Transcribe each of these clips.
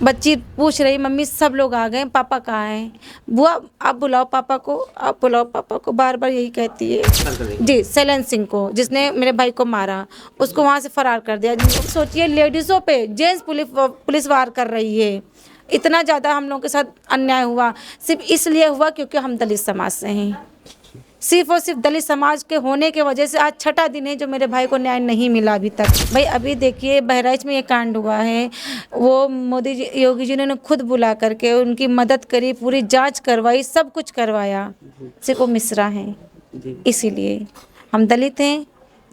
बच्ची पूछ रही मम्मी सब लोग आ गए, पापा कहाँ हैं? बुआ आप बुलाओ पापा को, आप बुलाओ पापा को, बार बार यही कहती है। जी, शैलेन सिंह को, जिसने मेरे भाई को मारा, उसको वहाँ से फरार कर दिया। सोचिए लेडीज़ों पे जेंट्स पुलिस वार कर रही है। इतना ज़्यादा हम लोगों के साथ अन्याय हुआ, सिर्फ इसलिए हुआ क्योंकि हम दलित समाज से हैं। सिर्फ और सिर्फ दलित समाज के होने के वजह से आज छठा दिन है जो मेरे भाई को न्याय नहीं मिला अभी तक। भाई अभी देखिए बहराइच में ये कांड हुआ है, वो मोदी जी योगी जी ने खुद बुला करके उनकी मदद करी, पूरी जांच करवाई, सब कुछ करवाया, सिर्फ वो मिश्रा हैं। इसीलिए हम दलित हैं,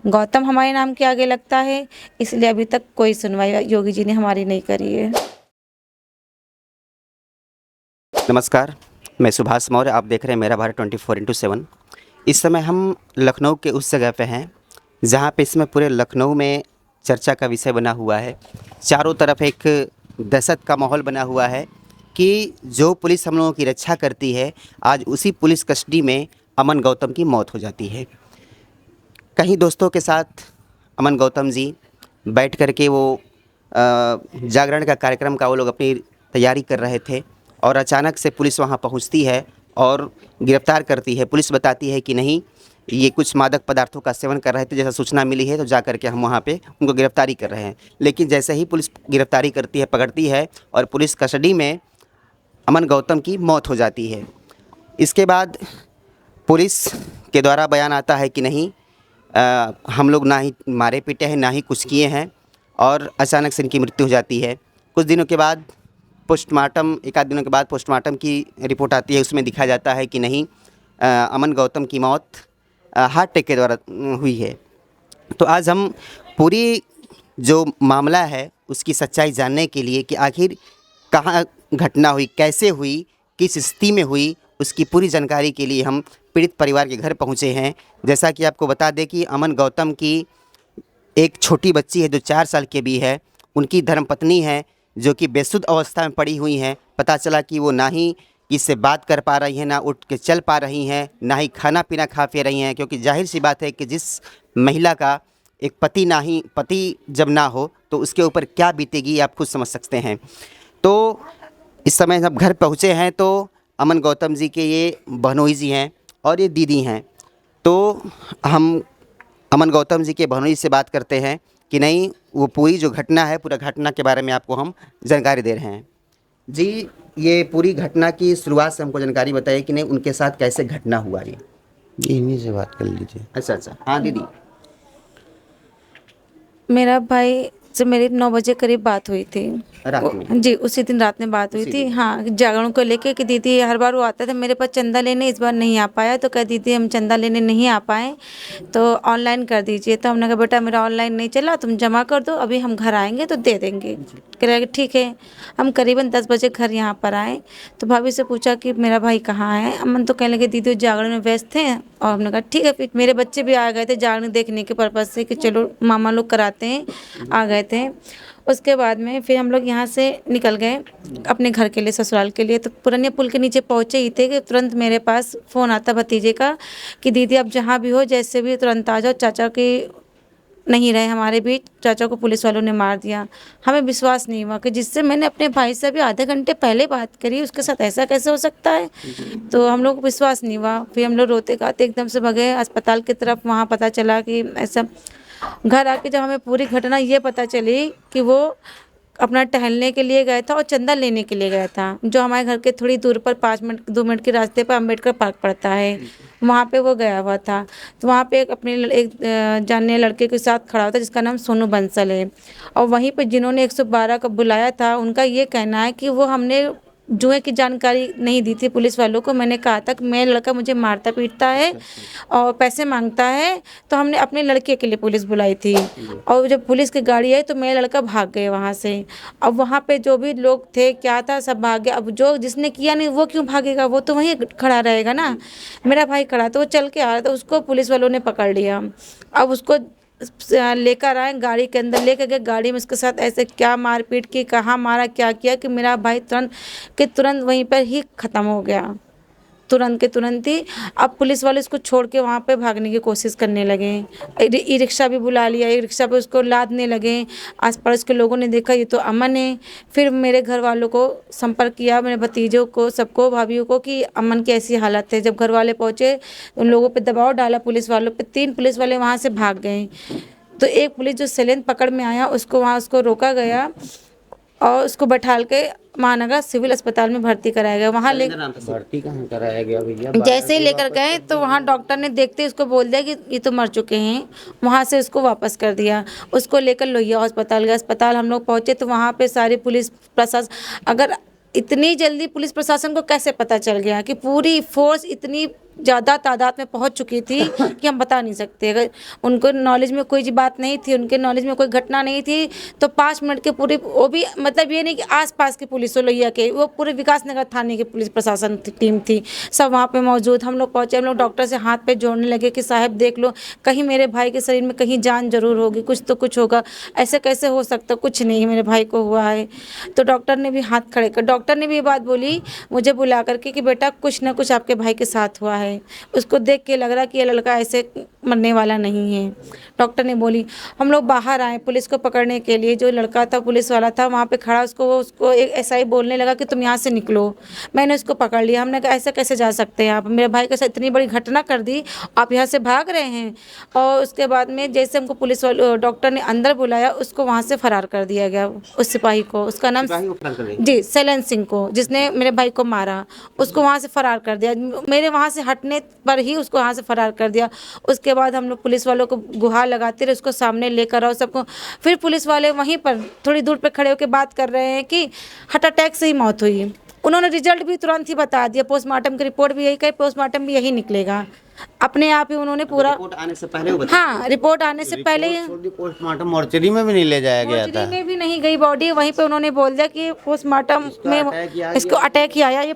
गौतम हमारे नाम के आगे लगता है, इसलिए अभी तक कोई सुनवाई योगी जी ने हमारी नहीं करी है। नमस्कार, मैं सुभाष मौर्य, आप देख रहे हैं मेरा भारत 24x7। इस समय हम लखनऊ के उस जगह पे हैं जहाँ पे इसमें पूरे लखनऊ में चर्चा का विषय बना हुआ है। चारों तरफ एक दहशत का माहौल बना हुआ है कि जो पुलिस हम लोगों की रक्षा करती है, आज उसी पुलिस कस्टडी में अमन गौतम की मौत हो जाती है। कहीं दोस्तों के साथ अमन गौतम जी बैठ कर के वो जागरण का कार्यक्रम का वो लोग अपनी तैयारी कर रहे थे और अचानक से पुलिस वहाँ पहुँचती है और गिरफ्तार करती है। पुलिस बताती है कि नहीं, ये कुछ मादक पदार्थों का सेवन कर रहे थे, जैसा सूचना मिली है तो जा कर के हम वहाँ पे उनको गिरफ्तारी कर रहे हैं। लेकिन जैसे ही पुलिस गिरफ्तारी करती है, पकड़ती है और पुलिस कस्टडी में अमन गौतम की मौत हो जाती है। इसके बाद पुलिस के द्वारा बयान आता है कि नहीं, हम लोग ना ही मारे पीटे हैं, ना ही कुछ किए हैं, और अचानक से इनकी मृत्यु हो जाती है। कुछ दिनों के बाद पोस्टमार्टम, एक आध दिनों के बाद पोस्टमार्टम की रिपोर्ट आती है, उसमें दिखाया जाता है कि नहीं, अमन गौतम की मौत हार्ट अटैक के द्वारा हुई है। तो आज हम पूरी जो मामला है उसकी सच्चाई जानने के लिए कि आखिर कहाँ घटना हुई, कैसे हुई, किस स्थिति में हुई, उसकी पूरी जानकारी के लिए हम पीड़ित परिवार के घर पहुँचे हैं। जैसा कि आपको बता दें कि अमन गौतम की एक छोटी बच्ची है जो 4 साल की भी है, उनकी धर्मपत्नी है जो कि बेसुध अवस्था में पड़ी हुई हैं। पता चला कि वो ना ही किससे बात कर पा रही हैं, ना उठ के चल पा रही हैं, ना ही खाना पीना खा पी रही हैं, क्योंकि जाहिर सी बात है कि जिस महिला का एक पति जब ना हो तो उसके ऊपर क्या बीतेगी आप खुद समझ सकते हैं। तो इस समय जब घर पहुँचे हैं तो अमन गौतम जी के ये बहनोई जी हैं और ये दीदी हैं। तो हम अमन गौतम जी के बहनोई से बात करते हैं कि नहीं, वो पूरी जो घटना है, पूरा घटना के बारे में आपको हम जानकारी दे रहे हैं। जी, ये पूरी घटना की शुरुआत से हमको जानकारी बताइए कि नहीं, उनके साथ कैसे घटना हुआ ये। इन्हीं से बात कर लीजिए। अच्छा, हाँ दीदी। मेरा भाई से मेरी 9 बजे करीब बात हुई थी रात में? जी, उसी दिन रात में बात हुई थी। हाँ, जागरण को लेके कि दीदी हर बार वो आता था मेरे पास चंदा लेने, इस बार नहीं आ पाया, तो कह दीदी हम चंदा लेने नहीं आ पाए तो ऑनलाइन कर दीजिए। तो हमने कहा बेटा मेरा ऑनलाइन नहीं चला, तुम जमा कर दो, अभी हम घर आएंगे तो दे देंगे। कह रहा ठीक है। हम करीबन 10 बजे घर यहाँ पर आए तो भाभी से पूछा कि मेरा भाई कहाँ है। अमन तो कहने लगे दीदी जागरण में व्यस्त थे, और हमने कहा ठीक है। फिर मेरे बच्चे भी आ गए थे जागरण देखने के पर्पज़ से कि चलो मामा लोग कराते हैं, आ गए थे। उसके बाद में फिर हम लोग यहाँ से निकल गए अपने घर के लिए, ससुराल के लिए। तो पुरानिया पुल के नीचे पहुँचे ही थे कि तुरंत मेरे पास फ़ोन आता भतीजे का कि दीदी आप जहाँ भी हो, जैसे भी तुरंत आ जाओ, चाचा की नहीं रहे हमारे बीच, चाचा को पुलिस वालों ने मार दिया। हमें विश्वास नहीं हुआ कि जिससे मैंने अपने भाई से अभी आधे घंटे पहले बात करी, उसके साथ ऐसा कैसे हो सकता है। तो हम लोग को विश्वास नहीं हुआ। फिर हम लोग रोते गाते एकदम से भगे अस्पताल की तरफ। वहाँ पता चला कि ऐसा, घर आके जब हमें पूरी घटना ये पता चली कि वो अपना टहलने के लिए गया था और चंदा लेने के लिए गया था, जो हमारे घर के थोड़ी दूर पर 2 मिनट के रास्ते पर अम्बेडकर पार्क पड़ता है, वहाँ पे वो गया हुआ था। तो वहाँ पे एक जानने लड़के के साथ खड़ा हुआ था जिसका नाम सोनू बंसल है, और वहीं पे जिन्होंने 112 का बुलाया था, उनका ये कहना है कि वो हमने जुए की जानकारी नहीं दी थी पुलिस वालों को। मैंने कहा था कि मेरा लड़का मुझे मारता पीटता है और पैसे मांगता है, तो हमने अपने लड़के के लिए पुलिस बुलाई थी। और जब पुलिस की गाड़ी आई तो मेरा लड़का भाग गए वहाँ से। अब वहाँ पे जो भी लोग थे क्या था सब भाग गए। अब जो जिसने किया नहीं वो क्यों भागेगा, वो तो वहीं खड़ा रहेगा ना। मेरा भाई खड़ा तो वो चल के आ रहा था, उसको पुलिस वालों ने पकड़ लिया। अब उसको लेकर आए, गाड़ी के अंदर लेकर गए। गाड़ी में उसके साथ ऐसे क्या मारपीट की, कहाँ मारा, क्या किया कि मेरा भाई तुरंत वहीं पर ही ख़त्म हो गया। तुरंत के तुरंत ही। अब पुलिस वाले उसको छोड़ के वहाँ पे भागने की कोशिश करने लगे। ई रिक्शा भी बुला लिया, ई रिक्शा पे उसको लादने लगे। आस पड़ोस के लोगों ने देखा ये तो अमन है। फिर मेरे घर वालों को संपर्क किया, मेरे भतीजों को, सबको, भाभीियों को, कि अमन की ऐसी हालत है। जब घर वाले पहुँचे उन लोगों पे दबाव डाला पुलिस वालों पे, 3 पुलिस वाले वहाँ से भाग गए। तो एक पुलिस जो सैलेंट पकड़ में आया उसको रोका गया और उसको बैठाल के महानगर सिविल अस्पताल में भर्ती कराया गया। वहाँ ले भर्ती कहाँ कराया गया भैया? जैसे ही लेकर गए तो वहाँ डॉक्टर ने देखते ही उसको बोल दिया कि ये तो मर चुके हैं। वहाँ से उसको वापस कर दिया। उसको लेकर लोहिया अस्पताल गया। अस्पताल हम लोग पहुँचे तो वहाँ पे सारी पुलिस प्रशासन, अगर इतनी जल्दी पुलिस प्रशासन को कैसे पता चल गया कि पूरी फोर्स इतनी ज़्यादा तादाद में पहुंच चुकी थी कि हम बता नहीं सकते। अगर उनको नॉलेज में कोई बात नहीं थी, उनके नॉलेज में कोई घटना नहीं थी तो 5 मिनट के पूरी, वो भी मतलब ये नहीं कि आसपास की पुलिस हो लोहिया के, वो पूरे विकास नगर थाने की पुलिस प्रशासन टीम थी, सब वहाँ पे मौजूद। हम लोग पहुँचे, हम लोग डॉक्टर से हाथ पे जोड़ने लगे कि साहब देख लो, कहीं मेरे भाई के शरीर में कहीं जान जरूर होगी, कुछ तो कुछ होगा, ऐसे कैसे हो सकता, कुछ नहीं मेरे भाई को हुआ है। तो डॉक्टर ने भी हाथ खड़े कर, डॉक्टर ने भी ये बात बोली मुझे बुला करके कि बेटा कुछ ना कुछ आपके भाई के साथ हुआ है। उसको देख के लग रहा कि ये लड़का ऐसे मरने वाला नहीं है। डॉक्टर ने बोली। हम लोग बाहर आए पुलिस को पकड़ने के लिए। जो लड़का था पुलिस वाला था वहाँ पे खड़ा, उसको एक ऐसा ही बोलने लगा कि तुम यहाँ से निकलो। मैंने उसको पकड़ लिया। हमने कहा ऐसा कैसे जा सकते हैं आप, मेरे भाई के साथ इतनी बड़ी घटना कर दी, आप यहाँ से भाग रहे हैं। और उसके बाद में जैसे हमको पुलिस वाले डॉक्टर ने अंदर बुलाया, उसको वहाँ से फरार कर दिया गया। उस सिपाही को, उसका नाम जी शैलेंद्र सिंह को, जिसने मेरे भाई को मारा, उसको वहाँ से फरार कर दिया। मेरे वहाँ से हटने पर ही उसको वहाँ से फरार कर दिया। उसके बाद हम लोग पुलिस वालों को गुहार लगाते रहे, उसको सामने लेकर आओ सबको। फिर पुलिस वाले वहीं पर थोड़ी दूर पे खड़े होकर बात कर रहे हैं कि हार्ट अटैक से ही मौत हुई। उन्होंने रिजल्ट भी तुरंत ही बता दिया, पोस्टमार्टम की रिपोर्ट भी यही कही, पोस्टमार्टम भी यही निकलेगा। अपने आप ही उन्होंने पूरा रिपोर्ट आने से पहले हाँ, रिपोर्ट आने से पहले पोस्टमार्टम मोर्चरी में भी नहीं ले जाया गया था। में भी नहीं गई बॉडी, वहीं पे उन्होंने बोल दिया कि पोस्टमार्टम में इसको अटैक ही आया, ये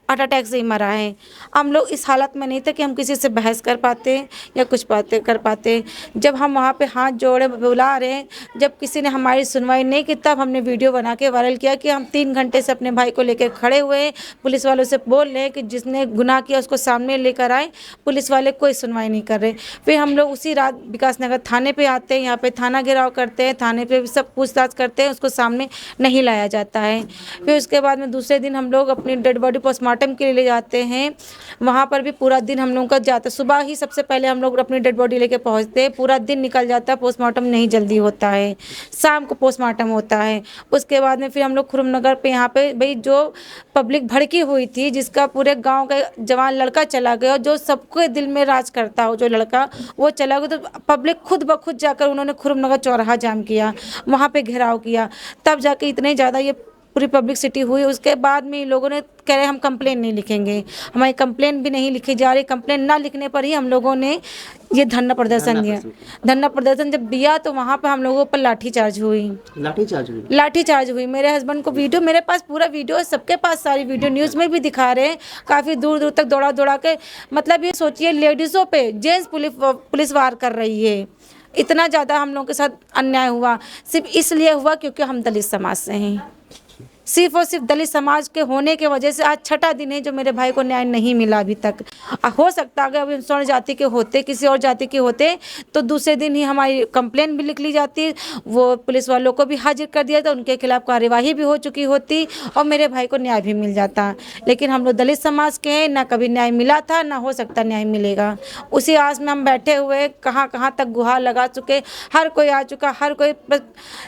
हार्ट अटैक से ही मरा है। हम लोग इस हालत में नहीं थे कि हम किसी से बहस कर पाते या कुछ बातें कर पाते। जब हम वहाँ पे हाथ जोड़े बुला रहे हैं, जब किसी ने हमारी सुनवाई नहीं की, तब हमने वीडियो बना के वायरल किया कि हम 3 घंटे से अपने भाई को लेकर खड़े हुए हैं, पुलिस वालों से बोल रहे हैं कि जिसने गुनाह किया उसको सामने लेकर आए। पुलिस वाले कोई सुनवाई नहीं कर रहे। फिर हम लोग उसी रात विकास नगर थाने पे आते हैं, यहाँ पे थाना घेराव करते हैं, थाने पे भी सब पूछताछ करते हैं, उसको सामने नहीं लाया जाता है। फिर उसके बाद में दूसरे दिन हम लोग अपनी डेड बॉडी पोस्टमार्टम के लिए ले जाते हैं। वहाँ पर भी पूरा दिन हम लोगों का जाता है। सुबह ही सबसे पहले हम लोग अपनी डेड बॉडी लेके पहुँचते हैं, पूरा दिन निकल जाता है, पोस्टमार्टम नहीं जल्दी होता है, शाम को पोस्टमार्टम होता है। उसके बाद में फिर हम लोग खुरम नगर पे, यहाँ पे भाई जो पब्लिक भड़की हुई थी, जिसका पूरे गाँव का जवान लड़का चला गया, जो सबके दिल में राज करता हो जो लड़का, वो चला गया, तो पब्लिक खुद ब खुद जाकर उन्होंने खुरम नगर चौराहा जाम किया, वहाँ पे घेराव किया, तब जाके इतने ज़्यादा ये पूरी पब्लिसिटी हुई। उसके बाद में लोगों ने कह रहे हम कंप्लेन नहीं लिखेंगे, हमारी कंप्लेन भी नहीं लिखी जा रही। कंप्लेन ना लिखने पर ही हम लोगों ने ये धरना प्रदर्शन दिया। धरना प्रदर्शन जब दिया तो वहाँ पर हम लोगों पर लाठीचार्ज हुई। लाठीचार्ज हुई। मेरे हस्बैंड को वीडियो, मेरे पास पूरा वीडियो है, सबके पास सारी वीडियो, न्यूज़ में भी दिखा रहे हैं, काफ़ी दूर दूर तक दौड़ा दौड़ा के, मतलब ये सोचिए लेडीज़ों पे जेंट्स पुलिस वार कर रही है। इतना ज़्यादा हम लोगों के साथ अन्याय हुआ, सिर्फ इसलिए हुआ क्योंकि हम दलित समाज से हैं। सिर्फ और सिर्फ दलित समाज के होने के वजह से आज 6ठा दिन है जो मेरे भाई को न्याय नहीं मिला अभी तक। हो सकता है अगर स्वर्ण जाति के होते, किसी और जाति के होते, तो दूसरे दिन ही हमारी कंप्लेन भी लिख ली जाती, वो पुलिस वालों को भी हाजिर कर दिया था, उनके खिलाफ कार्यवाही भी हो चुकी होती और मेरे भाई को न्याय भी मिल जाता। लेकिन हम लोग दलित समाज के हैं, ना कभी न्याय मिला था, ना हो सकता न्याय मिलेगा। उसी आस में हम बैठे हुए, कहाँ कहाँ तक गुहार लगा चुके, हर कोई आ चुका, हर कोई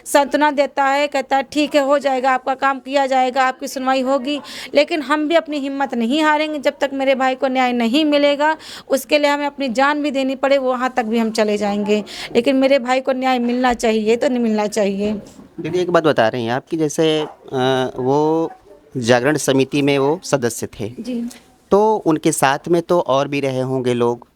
सांत्वना देता है, कहता है ठीक है हो जाएगा, आपका काम किया जाएगा, आपकी सुनवाई होगी। लेकिन हम भी अपनी हिम्मत नहीं हारेंगे, जब तक मेरे भाई को न्याय नहीं मिलेगा, उसके लिए हमें अपनी जान भी देनी पड़े, वहाँ तक भी हम चले जाएंगे। लेकिन मेरे भाई को न्याय मिलना चाहिए तो नहीं मिलना चाहिए। दीदी एक बात बता रही हैं आप कि जैसे वो जागरण समिति में वो सदस्य थे जी, तो उनके साथ में तो और भी रहे होंगे लोग,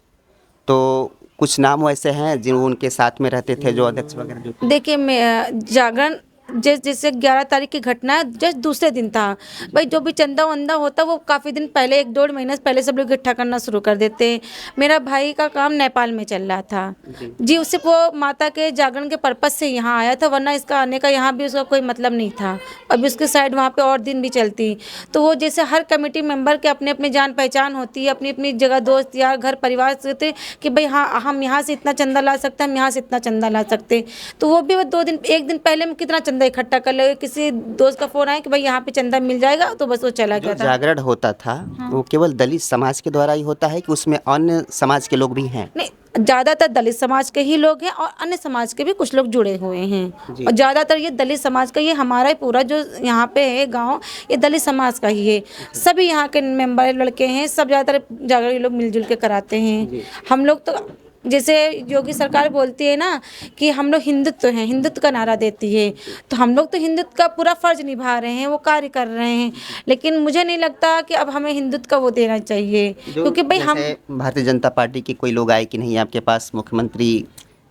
तो कुछ नाम वैसे हैं जो उनके साथ में रहते थे, जो अध्यक्ष वगैरह जो? देखिए मैं जागरण जैसे 11 तारीख की घटना है, जस्ट दूसरे दिन था। भाई जो भी चंदा वंदा होता वो काफ़ी दिन पहले, 1-1.5 महीने पहले सब लोग इकट्ठा करना शुरू कर देते हैं। मेरा भाई का काम नेपाल में चल रहा था जी, उससे वो माता के जागरण के पर्पज से यहाँ आया था, वरना इसका आने का यहाँ भी उसका कोई मतलब नहीं था। अभी उसके साइड वहाँ पे और दिन भी चलती। तो वो जैसे हर कमेटी मेंबर के अपने अपने जान पहचान होती है, अपनी अपनी जगह दोस्त यार घर परिवार से होते कि भाई हाँ हम यहाँ से इतना चंदा ला सकते हैं, हम यहाँ से इतना चंदा ला सकते। तो वो भी वो 2 दिन 1 दिन पहले में कितना चंदा इकट्ठा कर ले। किसी दोस्त का फोन आया कि भाई यहाँ पे चंदा मिल जाएगा, तो बस वो चला जो गया था। जागरण होता था वो केवल दलित समाज के द्वारा ही होता है कि उसमें अन्य समाज के लोग भी हैं? नहीं, ज़्यादातर दलित समाज के ही लोग हैं और अन्य समाज के भी कुछ लोग जुड़े हुए हैं। जी। और ज़्यादातर ये दलित समाज का, ये हमारा ही पूरा जो यहाँ पे है गांव, ये दलित समाज का ही है। सभी यहाँ के मेंबर लड़के हैं, सब ज़्यादातर जागरण ये लोग मिलजुल के कराते हैं। हम लोग तो जैसे योगी सरकार बोलती है ना कि हम लोग हिंदुत्व हैं, हिंदुत्व का नारा देती है, तो हम लोग तो हिंदुत्व का पूरा फर्ज निभा रहे हैं, वो कार्य कर रहे हैं। लेकिन मुझे नहीं लगता कि अब हमें हिंदुत्व का वो देना चाहिए, क्योंकि भाई हम जैसे भारतीय जनता पार्टी के कोई लोग आए कि नहीं आपके पास मुख्यमंत्री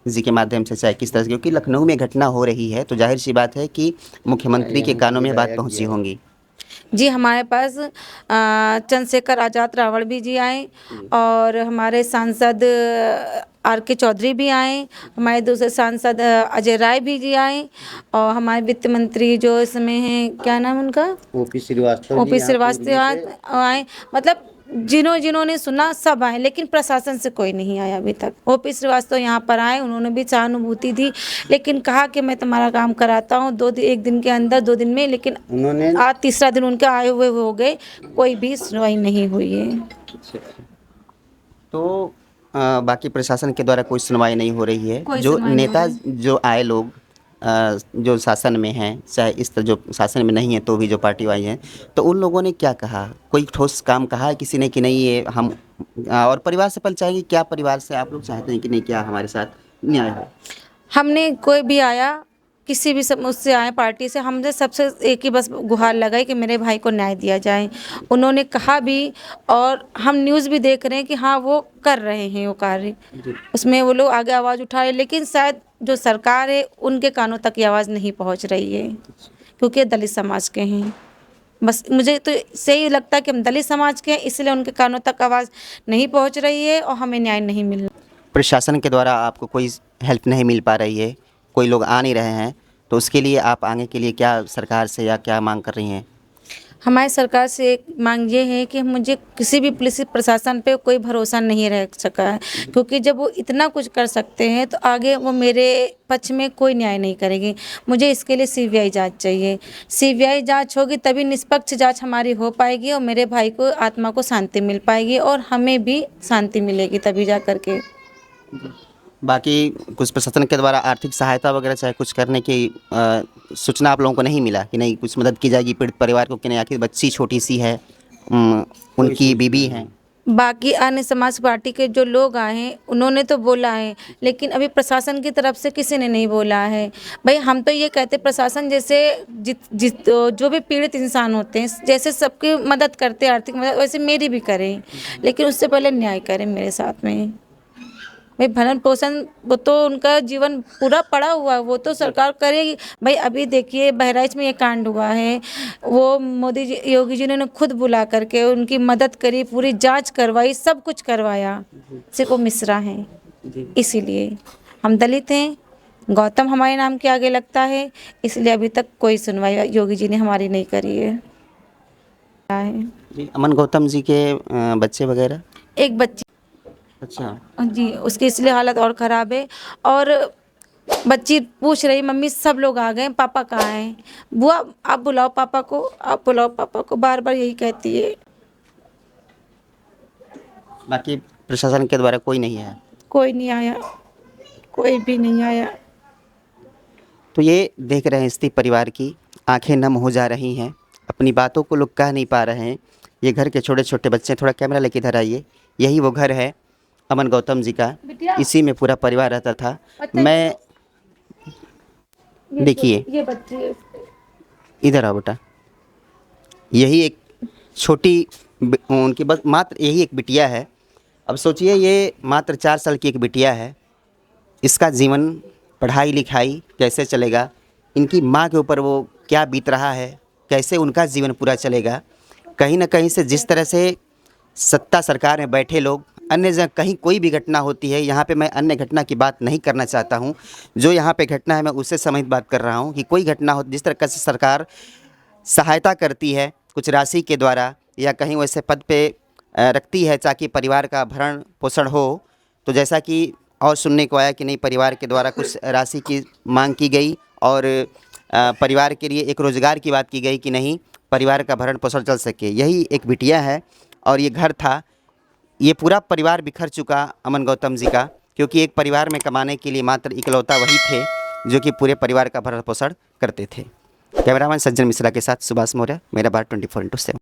जी के माध्यम से, चाहे किस तरह से, क्योंकि लखनऊ में घटना हो रही है तो जाहिर सी बात है कि मुख्यमंत्री के कानों में बात पहुंची होंगी। जी, हमारे पास चंद्रशेखर आज़ाद रावण भी जी आए और हमारे सांसद RK चौधरी भी आए, हमारे दूसरे सांसद अजय राय भी जी आए और हमारे वित्त मंत्री जो इसमें हैं, क्या नाम उनका, ओपी श्रीवास्तव OP श्रीवास्तव आए। मतलब जिन्होंने सुना सब आए, लेकिन प्रशासन से कोई नहीं आया अभी तक। OP श्रीवास्तव यहाँ पर आए, उन्होंने भी सहानुभूति दी, लेकिन कहा कि मैं तुम्हारा काम कराता हूँ 1 दिन के अंदर, 2 दिन में। लेकिन उन्होंने आज तीसरा दिन उनके आए हुए हो गए, कोई भी सुनवाई नहीं हुई है। तो बाकी प्रशासन के द्वारा कोई सुनवाई नहीं हो रही है। कोई जो सुनवाई नहीं हो नेता जो आए लोग जो शासन में हैं, चाहे इस तरह जो शासन में नहीं है तो भी जो पार्टी वाले हैं, तो उन लोगों ने क्या कहा? कोई ठोस काम कहा है किसी ने कि नहीं ये हम और परिवार से पहले चाहेंगे, क्या परिवार से आप लोग चाहते हैं कि नहीं क्या हमारे साथ न्याय हो? हमने कोई भी आया, किसी भी उससे आए पार्टी से, हमने सबसे एक ही बस गुहार लगाई कि मेरे भाई को न्याय दिया जाए। उन्होंने कहा भी और हम न्यूज़ भी देख रहे हैं कि हाँ वो कर रहे हैं वो कार्य, उसमें वो लोग आगे आवाज़ उठा रहे हैं, लेकिन शायद जो सरकार है उनके कानों तक ये आवाज़ नहीं पहुंच रही है, क्योंकि दलित समाज के हैं। बस मुझे तो सही लगता है कि हम दलित समाज के हैं, इसलिए उनके कानों तक आवाज़ नहीं पहुंच रही है और हमें न्याय नहीं मिल रहा। प्रशासन के द्वारा आपको कोई हेल्प नहीं मिल पा रही है, कोई लोग आ नहीं रहे हैं, तो उसके लिए आप आगे के लिए क्या सरकार से या क्या मांग कर रही हैं? हमारी सरकार से एक मांग ये है कि मुझे किसी भी पुलिस प्रशासन पे कोई भरोसा नहीं रह सका है, क्योंकि जब वो इतना कुछ कर सकते हैं तो आगे वो मेरे पक्ष में कोई न्याय नहीं करेगी। मुझे इसके लिए CBI जांच चाहिए। CBI जांच होगी तभी निष्पक्ष जांच हमारी हो पाएगी और मेरे भाई को आत्मा को शांति मिल पाएगी और हमें भी शांति मिलेगी तभी जा करके। बाकी कुछ प्रशासन के द्वारा आर्थिक सहायता वगैरह चाहे कुछ करने की सूचना आप लोगों को नहीं मिला कि नहीं कुछ मदद की जाएगी पीड़ित परिवार को कि नहीं? आखिर बच्ची छोटी सी है, उनकी बीबी हैं। बाकी अन्य समाज पार्टी के जो लोग आए हैं उन्होंने तो बोला है, लेकिन अभी प्रशासन की तरफ से किसी ने नहीं बोला है। भाई हम तो ये कहते प्रशासन जैसे जो भी पीड़ित इंसान होते हैं, जैसे सबकी मदद करते हैं आर्थिक मदद, वैसे मेरी भी करें, लेकिन उससे पहले न्याय करें मेरे साथ में। भाई भरण पोषण वो तो उनका जीवन पूरा पड़ा हुआ है, वो तो सरकार करेगी। भाई अभी देखिए बहराइच में ये कांड हुआ है, वो मोदी जी योगी जी ने खुद बुला करके उनकी मदद करी, पूरी जांच करवाई, सब कुछ करवाया। सिर्फ वो मिश्रा हैं, इसीलिए हम दलित हैं, गौतम हमारे नाम के आगे लगता है, इसलिए अभी तक कोई सुनवाई योगी जी ने हमारी नहीं करी है। जी, अमन गौतम जी के बच्चे वगैरह? एक बच्ची अच्छा जी, उसकी इसलिए हालत और ख़राब है। और बच्ची पूछ रही मम्मी सब लोग आ गए, पापा कहाँ हैं? बुआ आप बुलाओ पापा को, आप बुलाओ पापा को, बार बार यही कहती है। बाकी प्रशासन के द्वारा कोई नहीं है? कोई नहीं आया, कोई भी नहीं आया। तो ये देख रहे हैं स्थिति परिवार की, आंखें नम हो जा रही हैं, अपनी बातों को लोग कह नहीं पा रहे हैं। ये घर के छोटे छोटे बच्चे, थोड़ा कैमरा लेके इधर आइए, यही वो घर है अमन गौतम जी का, इसी में पूरा परिवार रहता था। मैं देखिए ये बच्ची इधर आओ बेटा, यही एक छोटी उनकी बस मात्र यही एक बिटिया है। अब सोचिए ये मात्र 4 साल की एक बिटिया है, इसका जीवन पढ़ाई लिखाई कैसे चलेगा, इनकी माँ के ऊपर वो क्या बीत रहा है, कैसे उनका जीवन पूरा चलेगा। कहीं ना कहीं से जिस तरह से सत्ता सरकार में बैठे लोग अन्य जगह कहीं कोई भी घटना होती है, यहाँ पे मैं अन्य घटना की बात नहीं करना चाहता हूँ, जो यहाँ पे घटना है मैं उससे संबंधित बात कर रहा हूँ कि कोई घटना हो जिस तरह से सरकार सहायता करती है कुछ राशि के द्वारा या कहीं वैसे पद पे रखती है ताकि परिवार का भरण पोषण हो, तो जैसा कि और सुनने को आया कि नहीं परिवार के द्वारा कुछ राशि की मांग की गई और परिवार के लिए एक रोज़गार की बात की गई कि नहीं परिवार का भरण पोषण चल सके। यही एक बिटिया है और ये घर था। ये पूरा परिवार बिखर चुका अमन गौतम जी का, क्योंकि एक परिवार में कमाने के लिए मात्र इकलौता वही थे जो कि पूरे परिवार का भरण पोषण करते थे। कैमरामैन सज्जन मिश्रा के साथ सुभाष मौर्य, मेरा भारत 24/7।